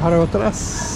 para otras.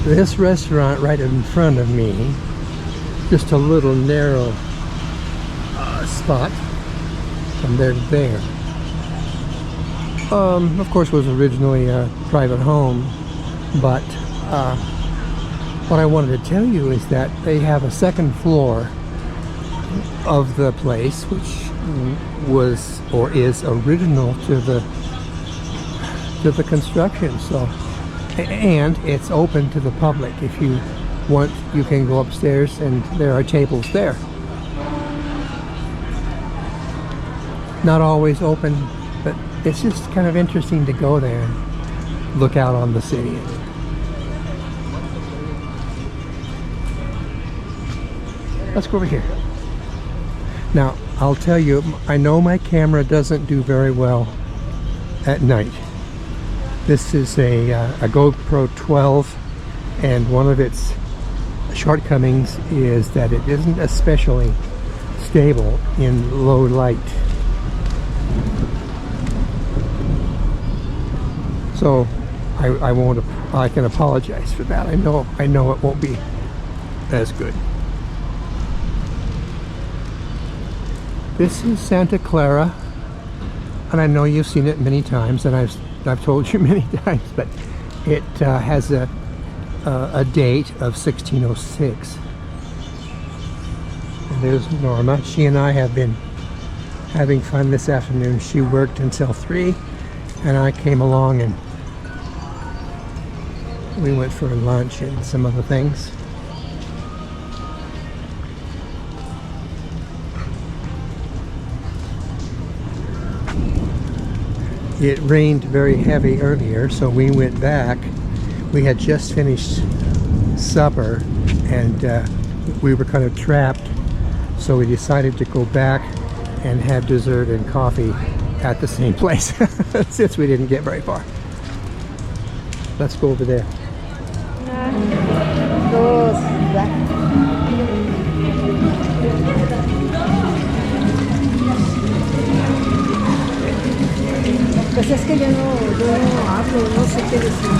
This restaurant right in front of me, just a little narrow spot from there to there, of course was originally a private home, but what I wanted to tell you is that they have a second floor of the place, which was or is original to the construction. So, and it's open to the public. If you want, you can go upstairs and there are tables there. Not always open, but it's just kind of interesting to go there and look out on the city. Let's go over here. Now, I'll tell you, I know my camera doesn't do very well at night. This is a GoPro 12, and one of its shortcomings is that it isn't especially stable in low light. So I can apologize for that. I know it won't be as good. This is Santa Clara, and I know you've seen it many times, and I've told you many times, but it has a date of 1606. And there's Norma. She and I have been having fun this afternoon. She worked until 3, and I came along and we went for lunch and some other things. It rained very heavy earlier, so we went back. We had just finished supper, and we were kind of trapped, so we decided to go back and have dessert and coffee at the same place since we didn't get very far. Let's go over there. Pues es que yo no hablo, no sé qué decir.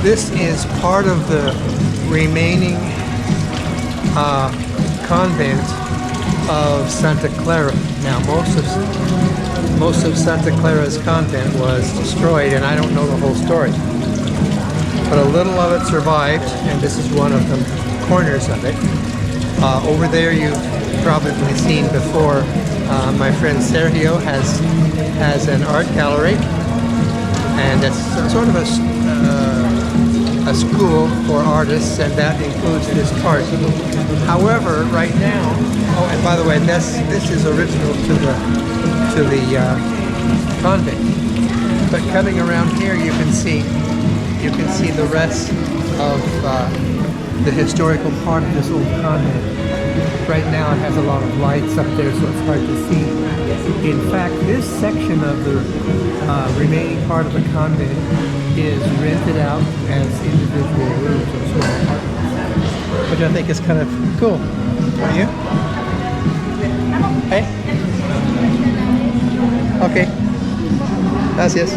This is part of the remaining convent of Santa Clara. Now, most of Santa Clara's convent was destroyed, and I don't know the whole story. But a little of it survived, and this is one of the corners of it. Over there, you've probably seen before. My friend Sergio has an art gallery, and it's sort of a a school for artists, and that includes this part. However, right now, oh, and by the way, this is original to the convent. But coming around here, you can see the rest of the historical part of this old convent. Right now it has a lot of lights up there, so it's hard to see. In fact, this section of the remaining part of the convent is rented out as individual rooms or small apartments, which I think is kind of cool. Are you? Hey? Okay. Gracias.